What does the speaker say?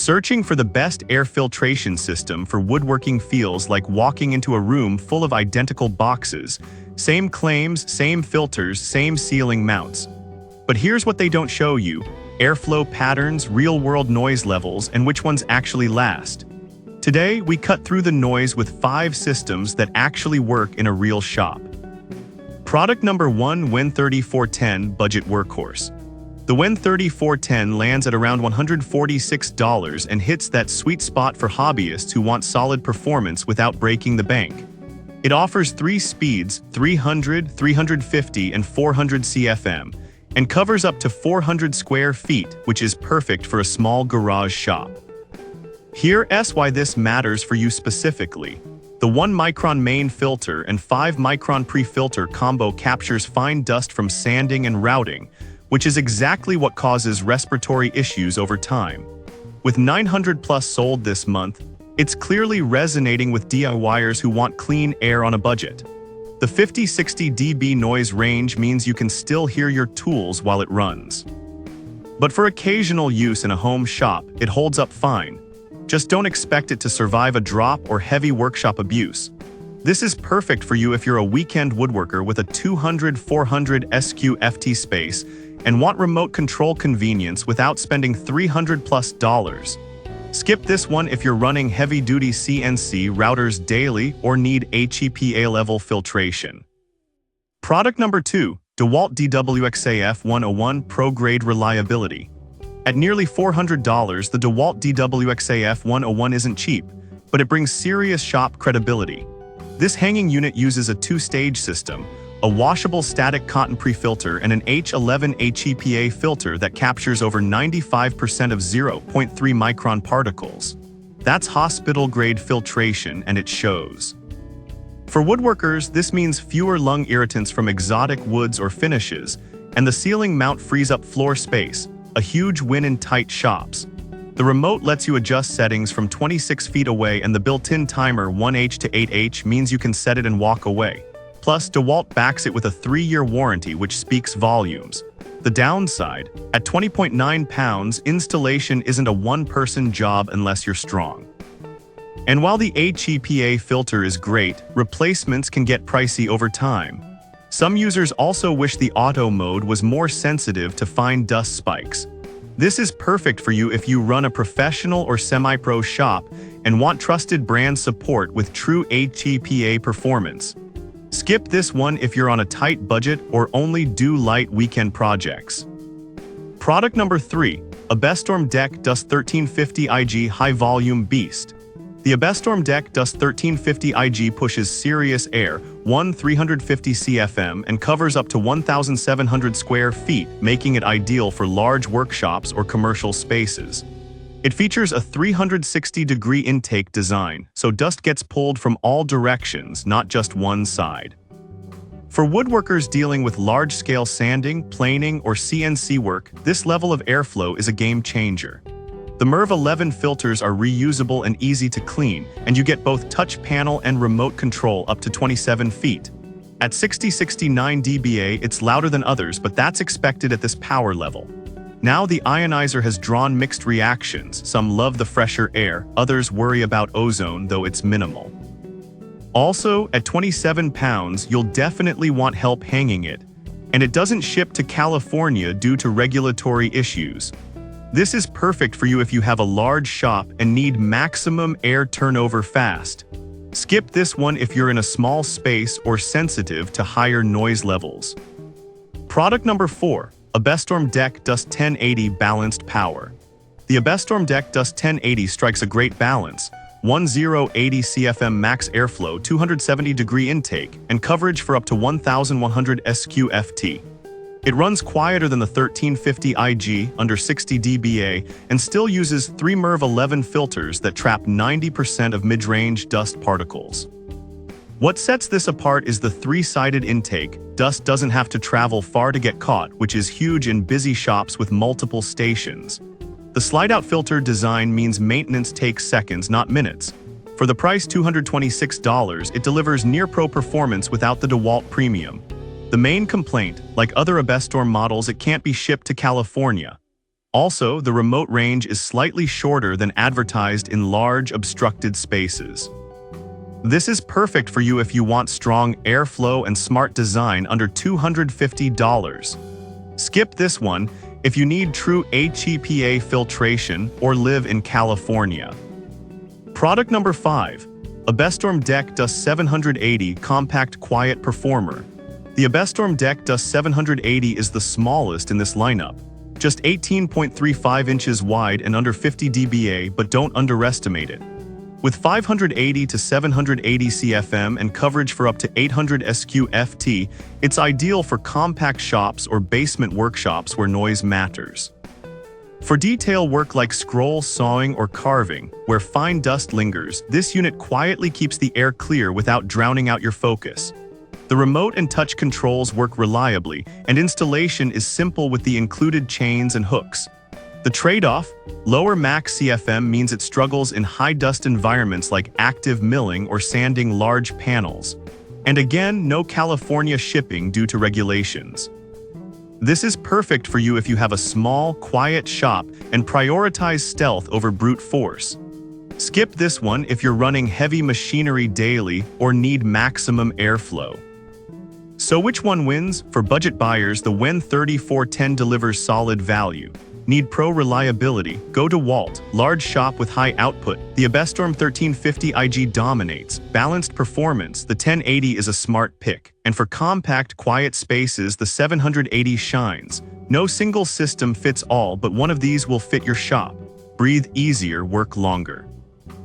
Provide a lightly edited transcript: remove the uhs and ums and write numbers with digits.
Searching for the best air filtration system for woodworking feels like walking into a room full of identical boxes. Same claims, same filters, same sealing mounts. But here's what they don't show you: airflow patterns, real-world noise levels, and which ones actually last. Today, we cut through the noise with 5 systems that actually work in a real shop. Product number 1: Win3410 Budget Workhorse. The Win3410 lands at around $146 and hits that sweet spot for hobbyists who want solid performance without breaking the bank. It offers 3 speeds, 300, 350, and 400 CFM, and covers up to 400 square feet, which is perfect for a small garage shop. Here's why this matters for you specifically. The 1-micron main filter and 5-micron pre-filter combo captures fine dust from sanding and routing, which is exactly what causes respiratory issues over time. With 900 plus sold this month, it's clearly resonating with DIYers who want clean air on a budget. The 50-60 dB noise range means you can still hear your tools while it runs. But for occasional use in a home shop, it holds up fine. Just don't expect it to survive a drop or heavy workshop abuse. This is perfect for you if you're a weekend woodworker with a 200-400 SQ/FT space and want remote control convenience without spending $300+. Skip this one if you're running heavy-duty CNC routers daily or need HEPA level filtration. Product number 2: DeWalt DWXAF 101 Pro Grade Reliability. At nearly $400, the DeWalt DWXAF 101 isn't cheap, but it brings serious shop credibility. This hanging unit uses a 2-stage system, a washable static cotton pre-filter and an H11 HEPA filter that captures over 95% of 0.3 micron particles. That's hospital-grade filtration, and it shows. For woodworkers, this means fewer lung irritants from exotic woods or finishes, and the sealing mount frees up floor space, a huge win in tight shops. The remote lets you adjust settings from 26 feet away, and the built-in timer 1H to 8H means you can set it and walk away. Plus, DeWalt backs it with a 3-year warranty, which speaks volumes. The downside: at 20.9 pounds, installation isn't a one-person job unless you're strong. And while the HEPA filter is great, replacements can get pricey over time. Some users also wish the auto mode was more sensitive to fine dust spikes. This is perfect for you if you run a professional or semi-pro shop and want trusted brand support with true HEPA performance. Skip this one if you're on a tight budget or only do light weekend projects. Product number 3: Abestorm Deck Dust 1350 IG High Volume Beast. The Abestorm Deck Dust 1350 IG pushes serious air, 350 CFM, and covers up to 1,700 square feet, making it ideal for large workshops or commercial spaces. It features a 360-degree intake design, so dust gets pulled from all directions, not just one side. For woodworkers dealing with large-scale sanding, planing, or CNC work, this level of airflow is a game changer. The MERV 11 filters are reusable and easy to clean, and you get both touch panel and remote control up to 27 feet. At 60-69 dBA, it's louder than others, but that's expected at this power level. Now the ionizer has drawn mixed reactions. Some love the fresher air, others worry about ozone, though it's minimal. Also, at 27 pounds, you'll definitely want help hanging it, and it doesn't ship to California due to regulatory issues. This is perfect for you if you have a large shop and need maximum air turnover fast. Skip this one if you're in a small space or sensitive to higher noise levels. Product number 4: Abestorm Deck Dust 1080 Balanced Power. The Abestorm Deck Dust 1080 strikes a great balance: 1080 CFM max airflow, 270-degree intake, and coverage for up to 1,100 SQ/FT. It runs quieter than the 1350 IG, under 60 dBA, and still uses 3 MERV 11 filters that trap 90% of mid-range dust particles. What sets this apart is the 3-sided intake. Dust doesn't have to travel far to get caught, which is huge in busy shops with multiple stations. The slide-out filter design means maintenance takes seconds, not minutes. For the price $226, it delivers near-pro performance without the DeWalt premium. The main complaint: like other Abestorm models, it can't be shipped to California. Also, the remote range is slightly shorter than advertised in large, obstructed spaces. This is perfect for you if you want strong airflow and smart design under $250. Skip this one if you need true HEPA filtration or live in California. Product number 5. Abestorm Deck Dust 780 Compact Quiet Performer. The Abestorm Deck Dust 780 is the smallest in this lineup. Just 18.35 inches wide and under 50 dBA, but don't underestimate it. With 580 to 780 CFM and coverage for up to 800 SQ-FT, it's ideal for compact shops or basement workshops where noise matters. For detail work like scroll sawing or carving, where fine dust lingers, this unit quietly keeps the air clear without drowning out your focus. The remote and touch controls work reliably, and installation is simple with the included chains and hooks. The trade-off, lower max CFM, means it struggles in high-dust environments like active milling or sanding large panels. And again, no California shipping due to regulations. This is perfect for you if you have a small, quiet shop and prioritize stealth over brute force. Skip this one if you're running heavy machinery daily or need maximum airflow. So which one wins? For budget buyers, the WEN 3410 delivers solid value. Need pro reliability? Go to Walt. Large shop with high output. The Abestorm 1350 IG dominates. Balanced performance. The 1080 is a smart pick. And for compact, quiet spaces, the 780 shines. No single system fits all, but one of these will fit your shop. Breathe easier, work longer.